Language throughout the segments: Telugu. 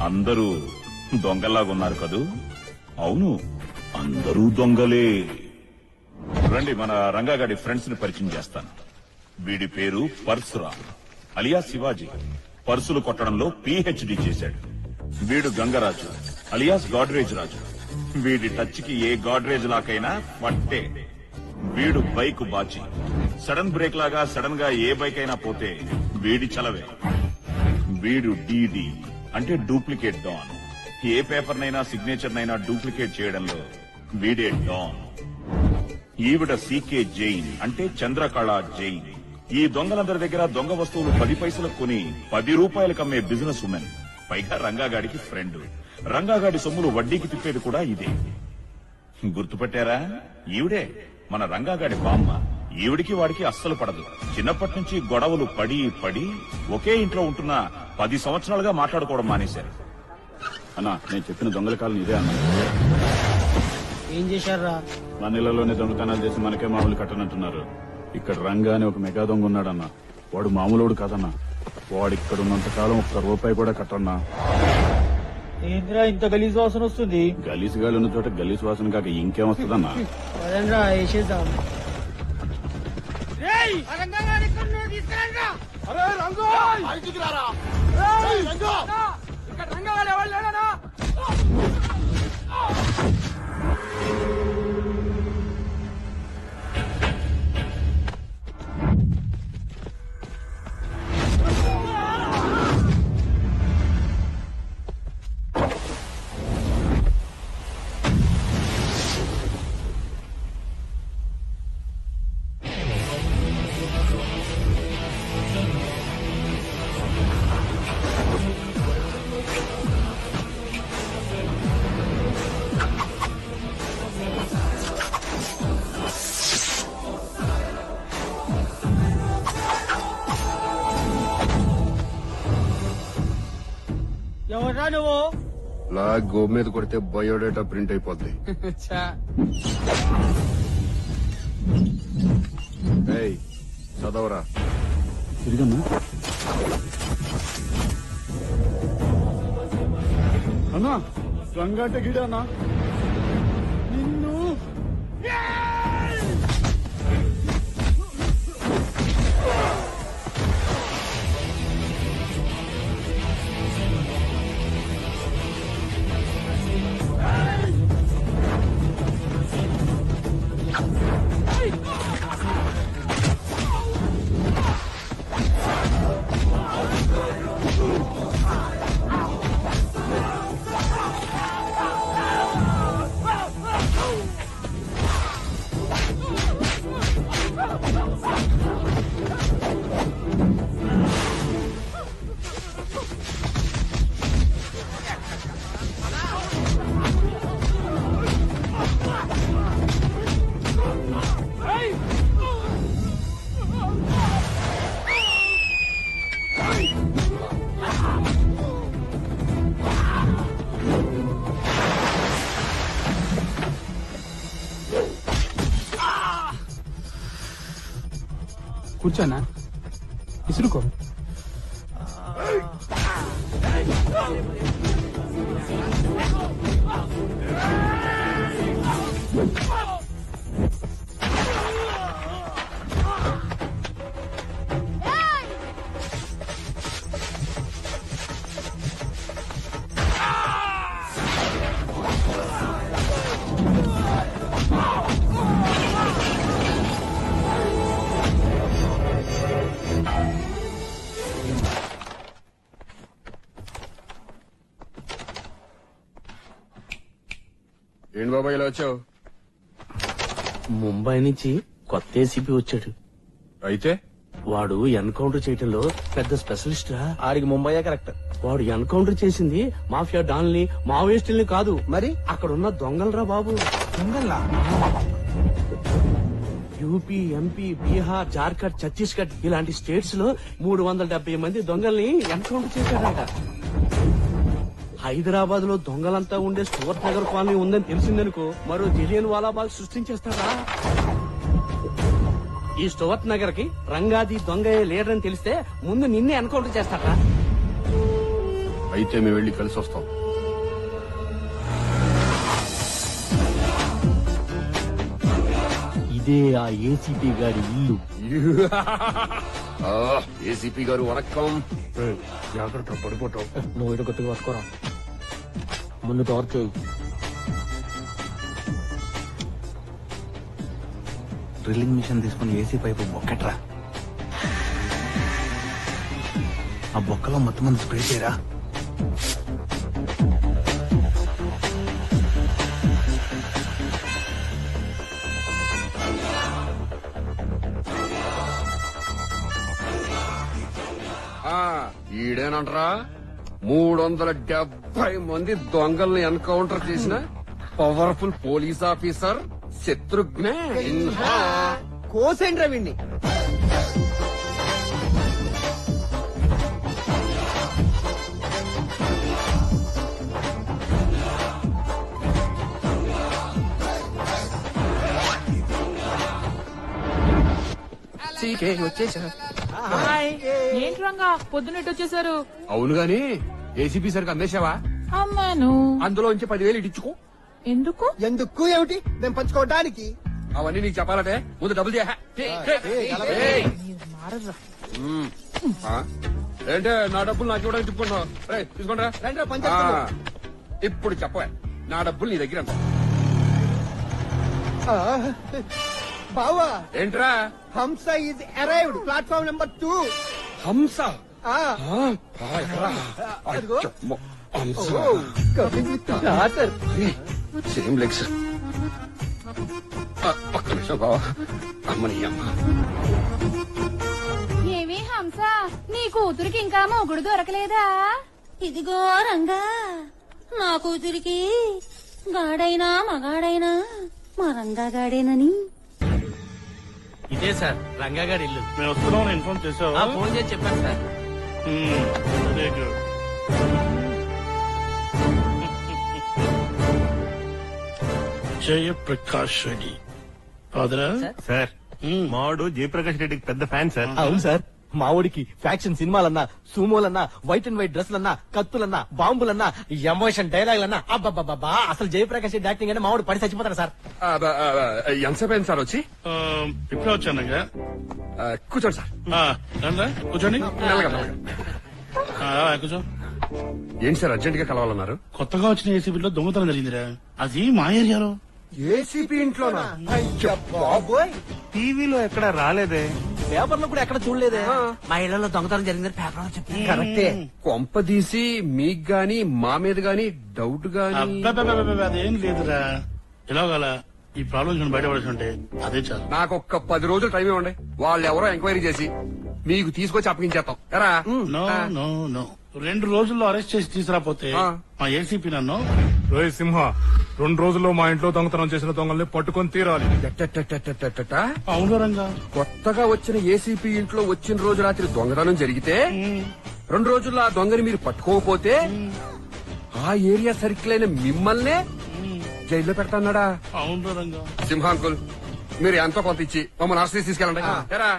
అందరూ దొంగల్లాగున్నారు కదూ? అవును, అందరూ దొంగలే. రండి, మన రంగాగాడి ఫ్రెండ్స్ ని పరిచయం చేస్తాను. వీడి పేరు పరశురామ్ అలియా శివాజీ. పర్సులు కొట్టడంలో PhD చేశాడు. వీడు గంగరాజు అలియాస్ గాడ్రేజ్ రాజు. వీడి టచ్ కి ఏ గాడ్రేజ్ లాకైనా పట్టే. వీడు బైక్ బాచి. సడన్ బ్రేక్ లాగా సడన్ గా ఏ బైక్ అయినా పోతే వీడి చలవే. వీడు DD అంటే డూప్లికేట్ డాన్. ఏ పేపర్ నైనా సిగ్నేచర్ నైనా డూప్లికేట్ చేయడంలో వీడే డాన్. ఈవిడ CK జైన్ అంటే చంద్రకళ జైన్. ఈ దొంగలందరి దగ్గర దొంగ వస్తువులు 10 పైసలకు కొని 10 రూపాయలకు అమ్మే బిజినెస్ ఉమెన్. పైగా రంగాగాడికి ఫ్రెండ్. రంగాగాడి సొమ్ములు వడ్డీకి తిప్పేది కూడా ఇదే. గుర్తుపట్టారా? ఈవిడే మన రంగాగాడి బామ్మ. ఈవిడికి వాడికి అస్సలు పడదు. చిన్నప్పటి నుంచి గొడవలు పడి పడి ఒకే ఇంట్లో ఉంటున్న 10 సంవత్సరాలుగా మాట్లాడుకోవడం మానేశారు. అన్నా, నేను చెప్పిన దొంగల కాలం ఇదే అన్నా. ఏం చేశారా? మన ఇళ్లలోనే దొంగతనాలు చేసి మనకే మామూలు కట్టనంటున్నారు. ఇక్కడ రంగా అని ఒక మెగా దొంగ ఉన్నాడన్నా. వాడు మామూలుడు కాదన్నా. వాడు ఇక్కడ ఉన్నంత కాలం ఒక్క రూపాయి కూడా కట్టన్నా. ఏంద్రా ఇంత గలీజ్ వాసన వస్తుంది? గలీసు గాలి ఉన్న చోట గలీసు వాసన కాక ఇంకేం వస్తుందన్నా? అదనరా వేసేద్దాం. ఎవరా నువ్వు? లా గో మీద కొడితే బయోడేటా ప్రింట్ అయిపోద్ది. చదవరా. తిరిగమ్మా. అన్నా, రంగాట గిడా అన్నా. నిన్ను కూర్చోనా? ఇసురుకో. ఏంటి బాబా ఇలా వచ్చావు? ముంబై నుంచి కొత్త ఏసీపీ వచ్చాడు. అయితే వాడు ఎన్కౌంటర్ చేయటంలో పెద్ద స్పెషలిస్ట్ రా. ఆడికి ముంబై కరెక్ట్. వాడు ఎన్కౌంటర్ చేసింది మాఫియా డాన్లని మావోయిస్టుల్ని కాదు, మరి అక్కడున్న దొంగలరా బాబు. దొంగల్లా? యూపీ, ఎంపీ, బీహార్, జార్ఖండ్, ఛత్తీస్గఢ్ ఇలాంటి స్టేట్స్ లో 370 మంది దొంగల్ని ఎన్కౌంటర్ చేశాడట. హైదరాబాద్ లో దొంగలంతా ఉండే స్టోర్ట్ నగర్ కాలనీ ఉందని తెలిసిందనుకో మరో జలియన్ వాలాబాగ్ సృష్టించేస్తాడా. ఈ స్టోర్ట్ నగర్ కి రంగాది దొంగ లీడర్ అని తెలిస్తే ముందు నిన్నే ఎన్కౌంటర్ చేస్తాడా. అయితే మేము వెళ్ళి కలిసి వస్తాం. ఇదే ఆ ఏసీపీ గారి ఇల్లు. ఏసీపీ గారు వణక్కం. జాగ్రత్త పడిపోతాం. నువ్వు ఇటు గట్టిగా పట్టుకోరా. ముందు టార్చ్ చేయి. డ్రిల్లింగ్ మిషన్ తీసుకుని ఏసీ పైపు బొక్కట్రా. ఆ బొక్కలో మొత్తం మంది స్ప్రే చేయరా. ఈడేనంటరా 370 మంది దొంగల్ని ఎన్కౌంటర్ చేసిన powerful police officer Shatrughna Sinha. కోసేంద్ర విన్ని. వచ్చేసా. ఏంటి రంగా పొద్దున్నట్టు వచ్చేసారు? అవును గాని ఏసీపీ సరికి అందేశావా? అమ్మాను. అందులోంచి 10,000 ఇచ్చుకో. ఎందుకు? ఎందుకు ఏమిటి మేము పంచుకోవడానికి? అవన్నీ నీకు చెప్పాలంటే ముందు డబ్బులు ఏంటే నా డబ్బులు నాకు ఇవ్వడానికి తిప్పుకుంటావు. తీసుకుంటా. రండిరా, పంచేస్తాను. ఇప్పుడు చెప్పవా నా డబ్బులు నీ దగ్గర ఎంత? బావా ఏంట్రా? హంస ఈజ్ అరైవ్డ్ ప్లాట్ఫామ్ నెంబర్ 2. హంస. అదిగో. హంస coming with daughter. Same legs. ఒక్క నిమిషం బావా. అమ్మని అమ్మ. ఏమి హంస, నీ కూతురికి ఇంకా మొగుడు దొరకలేదా? ఇదిగో రంగా, నా కూతురికి గాడైనా మగాడైనా మా రంగాగాడేనని. ఇదే సార్ రంగా గారి ఇల్లు. మేము వస్తున్నాం ఇన్ఫార్మ్ చేసావు. ఫోన్ చేసి చెప్పాను sir. Very good. Jayaprakash Reddy ఫాదరా? సార్ మావాడు జయప్రకాష్ రెడ్డికి పెద్ద ఫ్యాన్ సార్. అవును సార్, మావుడికి ఫ్యాక్షన్ సినిమాలన్నా, సూమోలన్నా, వైట్ అండ్ వైట్ డ్రెస్లన్నా, కత్తులన్నా, బాంబులన్నా, ఎమోషన్ డైలాగులన్నా, అబ్బబ్బబ్బా అసలు జయప్రకాష్ రెడ్డి యాక్టింగ్ అంటే మావుడు పడి చచ్చిపోతారు సార్. ఎంతసేపు అయింది సార్ వచ్చి? ఇప్పుడే వచ్చానగా. కూర్చోండి సార్. కూర్చోండి. మెల్లగా, మెల్లగా. కూర్చో. ఏంటి సార్ అర్జెంట్ గా కలవాలన్నారు? కొత్తగా వచ్చిన ఏసీబీలో దొంగతనం జరిగిందిరా. అది మా ఏరియాలో. ఏసీపీ ఇంట్లోనా? బాబోయ్, టీవీలో ఎక్కడ రాలేదే, పేపర్లో కూడా ఎక్కడ చూడలేదే. మా ఇళ్లలో దొంగతనం జరిగిందని పేపర్ చెప్పి కరెక్టే. కొంపదీసి మీకు గాని మా మీద గాని డౌట్ గాని? అబ్బబ్బబ్బబ్బబ్బ, అదేం లేదురా. ఎలాగల ఈ ప్రాబ్లం బయటపడేసి ఉంటే అదే చాలు. నాకు ఒక్క 10 రోజులు టైం ఇవ్వండి. వాళ్ళు ఎవరో ఎంక్వైరీ చేసి మీకు తీసుకొచ్చి అప్పగించేస్తాం. ఎరా? నో నో నో, 2 రోజుల్లో అరెస్ట్ చేసి తీసుకురాపోతే మా ఏసీపీ నన్ను రోహిత్ సింహ 2 రోజుల్లో మా ఇంట్లో దొంగతనం చేసిన దొంగల్ని పట్టుకొని తీరాలి. అవును రంగా. కొత్తగా వచ్చిన ఏసీపీ ఇంట్లో వచ్చిన రోజు రాత్రి దొంగతనం జరిగితే 2 రోజుల్లో ఆ దొంగని మీరు పట్టుకోకపోతే ఆ ఏరియా సర్కిల్ అయిన మిమ్మల్నే జైల్లో పెడతాన్నాడా? అవును రంగా. సింహాంకుల్, మీరు ఎంతో కొంత ఇచ్చి మమ్మల్ని ఆశ్రయించి తీసుకెళ్ళండి. ఎరా?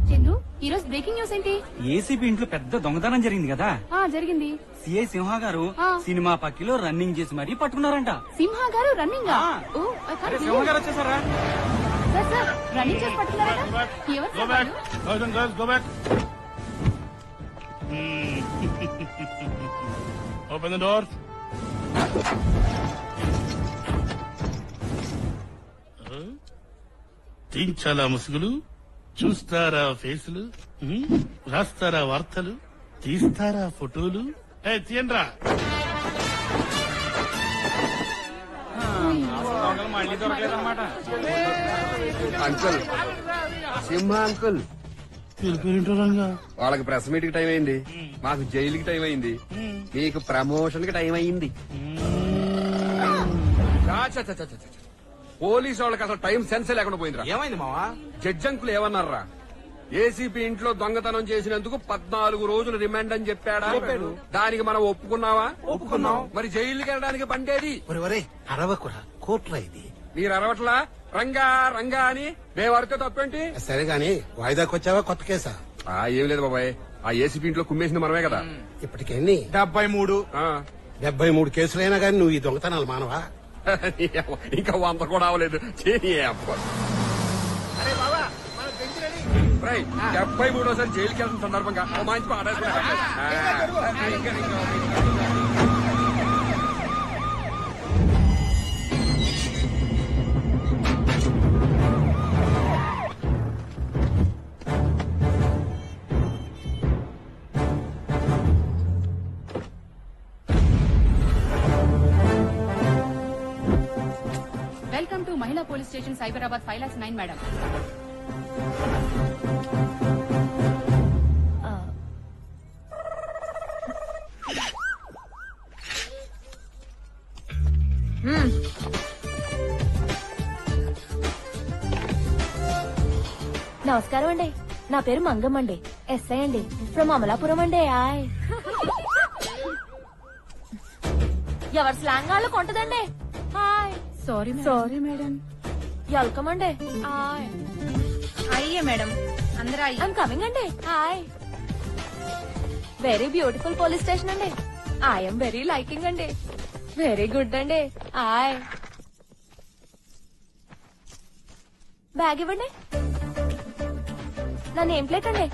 చందు, ఈ రోజు బ్రేకింగ్ న్యూస్ ఏంటి? ఏసీబీ ఇంట్లో పెద్ద దొంగతనం జరిగింది కదా. జరిగింది. సిఐ సింహ గారు సినిమా పక్కిలో రన్నింగ్ చేసి మరీ పట్టుకున్నారంట. సింహ గారు రన్నింగ్. సింహ గారు వచ్చేసారా? సార్ రన్నింగ్ చేసి పట్టుకున్నారా? Go back. Boys and girls, go back. Open the door. తీయించాలా ముసుగులు, చూస్తారా ఫేసులు, రాస్తారా వార్తలు, తీస్తారా ఫోటోలు. తీయండ్రా. మళ్ళీ దొరకలేదన్నమాట. అంకుల్, సింహ అంకుల్, రంగా. వాళ్ళకి ప్రెస్ మీట్ కి టైం అయింది, మాకు జైలుకి టైం అయింది, మీకు ప్రమోషన్ కి టైం అయింది. పోలీసు వాళ్ళకి అసలు టైం సెన్స్ లేకుండా పోయిందిరా. ఏమైంది మావా? Judge uncle ఏమన్నారా? ఏసీపీ ఇంట్లో దొంగతనం చేసినందుకు 14 రోజులు రిమాండ్ అని చెప్పాడా? దానికి మనం ఒప్పుకున్నావా? ఒప్పుకున్నాం. మరి జైలుకి వెళ్ళడానికి బండేది. అరవకురా, కోట్రా ఇది. మీరు అరవట్లా రంగా రంగా అని మేము అడితే తప్పేంటి? సరే గాని వాయిదాకి వచ్చావా కొత్త కేసా? ఏం లేదు బాబాయ్, ఆ ఏసీపీ ఇంట్లో కుమ్మేసింది మనమే కదా. ఇప్పటికెన్ని 73. 73 కేసులైనా కానీ నువ్వు ఈ దొంగతనాలు మానవా? ఇంకా 100 కూడా అవ్వలేదు. 73సారి జైలుకి వెళ్తున్న సందర్భంగా ఓ మంచి పాట వెల్కమ్ టు మహిళా పోలీస్ స్టేషన్ సైబరాబాద్ 5,09,000 మేడం. నమస్కారం అండి, నా పేరు మంగమ్మ అండి, ఎస్ఐ అండి, ఫ్రమ్ అమలాపురం అండి. ఆయ్ ఎవరి స్లాంగ్ వాళ్ళకు ఉంటదండి. Hi sorry madam. వెల్కమ్ అండి. అయ్యే మేడం, అందరూ ఐఎమ్ కమింగ్ అండి. Hi very beautiful police station అండి. ఐఎమ్ వెరీ లైకింగ్ అండి. వెరీ గుడ్ అండి. హాయ్ బ్యాగ్ ఇవ్వండి. నా నేమ్ ప్లేట్ అండి,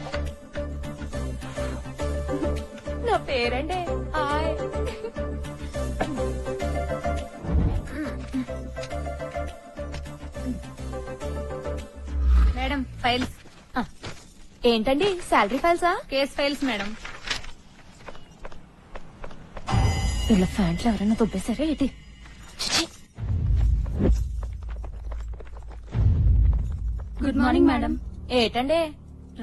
నా పేరండి. Hi madam files. ఏంటండి శాలరీ ఫైల్సా? Case files madam. ఇలా ఫ్యాంట్లు ఎవరైనా దుబ్బేశారా ఏంటి? Good morning madam. ఏంటండి?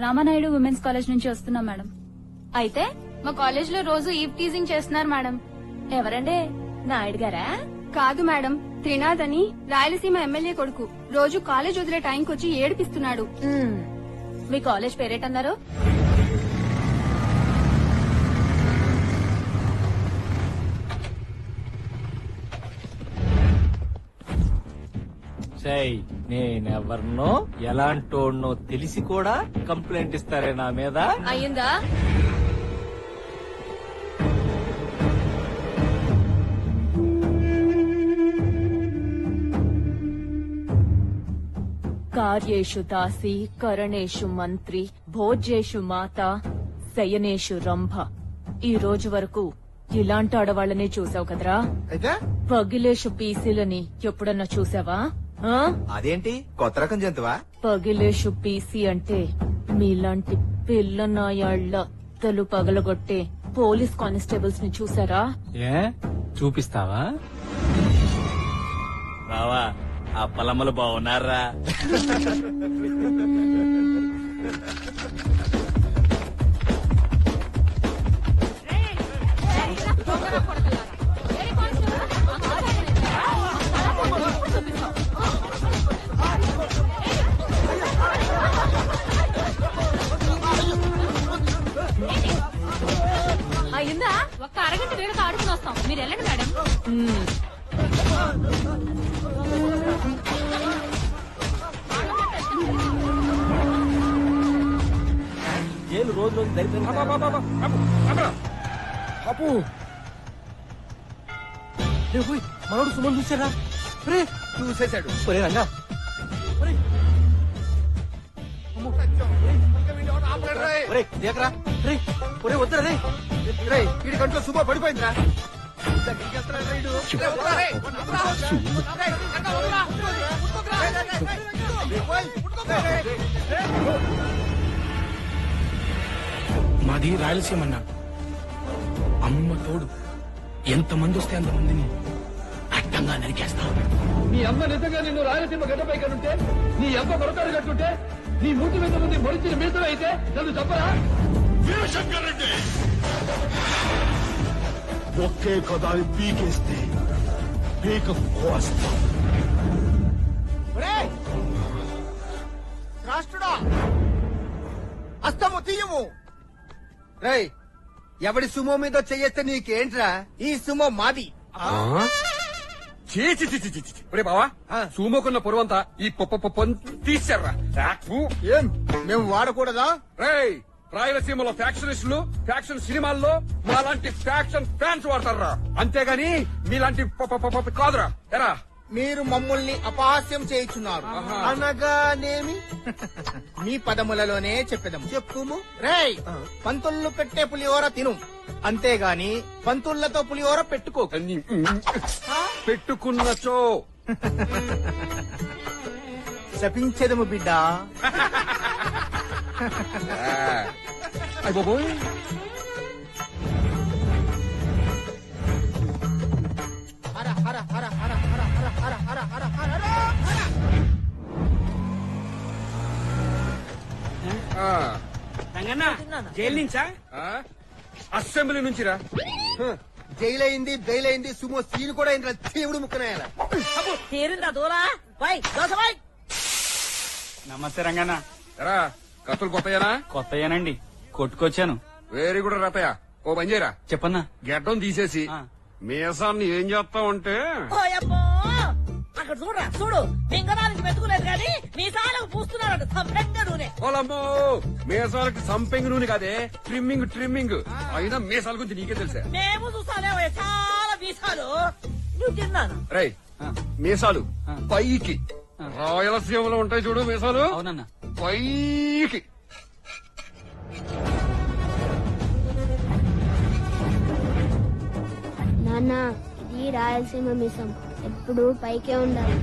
రామానాయుడు ఉమెన్స్ కాలేజ్ నుంచి వస్తున్నాం మేడం. అయితే మా కాలేజ్ లో రోజు ఈవ్ టీజింగ్ చేస్తున్నారు మేడం. ఎవరండి? నాయుడు గారా? కాదు మేడం, త్రినాథ్ అని రాయలసీమ ఎమ్మెల్యే కొడుకు. రోజు కాలేజ్ వదిలే టైంకి వచ్చి ఏడిపిస్తున్నాడు. మీ కాలేజ్ పేరేటన్నారు? నేనెవరినో ఎలాంటోడ్నో తెలిసి కూడా కంప్లైంట్ ఇస్తారే నా మీద? అయ్యిందా? కార్యేషు దాసి కరణేషు మంత్రి భోజ్యేషు మాత శయనేషు రంభ. ఈ రోజు వరకు ఇలాంటి ఆడవాళ్ళనే చూసావు కదరా. అయితే పగిలేషు పీసీలని ఎప్పుడన్నా చూసావా? అదేంటి కొత్త రకం జంతువా? పగిలేషు పీసీ అంటే మీలాంటి పిల్ల నాయాళ్ల తలు పగలగొట్టే పోలీస్ కానిస్టేబుల్స్ ని చూసారా? చూపిస్తావా? బావా ఆ పలమ్మలు బాగున్నారా? అయిందా? ఒక్క అరగంట వేళకు ఆడుకుని వస్తాం, మీరు వెళ్ళండి మేడం. ఏళ్ళు రోజు రోజు మనోడు సుమన్ చూసారా? చూసేశాడు. ఒరే రంగా, ఒరే దేకరా, ఒరే వద్దురా రే. వీడి కంట్లో సుమో పడిపోయిందిరా. మాది రాయలసీమ అన్న. అమ్మ తోడు ఎంతమంది వస్తే అంతమందిని అడ్డంగా నరికేస్తాం. నీ అమ్మ నిజంగా నిన్ను రాయలసీమ గడ్డపై కనుంటే, నీ అమ్మ మరొకరు కట్టుంటే, నీ మూతి మీద ముందు మొరిచిన మీసలు అయితే నన్ను చెప్పరా? వీరశంకర్ రెడ్డి ఒకే కదాని పీకేస్తే పీక కోస్తా. రాష్ట్రుడా అస్తము తీయము. రేయ్, ఎవడి సుమో మీద చెయ్యేస్తే నీకేంట్రా? ఈ సుమో మాది. ఒరే బావా, సూమోకున్న పొరవంతా ఈ తీశారా? ఏం మేము వాడకూడదా? రేయ్, రాయలసీమలో ఫ్యాక్షనిస్టులు ఫ్యాక్షన్ సినిమాల్లో మాలాంటి ఫ్యాక్షన్ ఫ్యాన్స్ వాడతారా, అంతేగాని మీలాంటి కాదురా. ఎరా మీరు మమ్మల్ని అపహాస్యం చేయుచున్నారు అనగానేమి మీ పదములలోనే చెప్పేదము చెప్పుము. రేయ్, పంతుళ్ళు పెట్టే పులిహోర తిను, అంతేగాని పంతుళ్లతో పులిహోర పెట్టుకో. పెట్టుకున్నచో శపించేదము బిడ్డ. బాబోయ్, హర హర హర హర హర హర హర హర హర హర హర. జైలు నుంచా? అసెంబ్లీ నుంచిరా. జైలు అయింది, బెయిల్ అయింది, సుమో సీన్ కూడా అయింది. దేవుడు ముక్కనాయాల తీరిందా దూరా? నమస్తే రంగన్న. ఎరా కత్తులు కొత్తయేనా? కొత్తయేనండి, కొట్టుకొచ్చాను. Very good Ratayya. ఓ పని చేయరా, చెప్పన్నా. గెడ్డం తీసేసి మీసాన్ని ఏం చేస్తావంటే అక్కడ చూడరా, చూడు లింగనానికి మెతుకులేదు కానీ మీసాలకు పూస్తున్నాడు సంపెంగ నూనె. ఓలమ్మో, మీసాలకి సంపెంగ్ నూనె కాదే, ట్రిమ్మింగ్. అయినా మీసాల గురించి నీకే తెలుసా? మేము చూసాలే చాలా మీసాలు. నువ్వు తిన్నాను రై, మీసాలు పైకి రాయలసీమలో ఉంటాయి చూడు మీసాలు. అవునన్నా. పైకి నాన్న, ఇది రాయలసీమ మిసం, ఎప్పుడు పైకే ఉండాలి.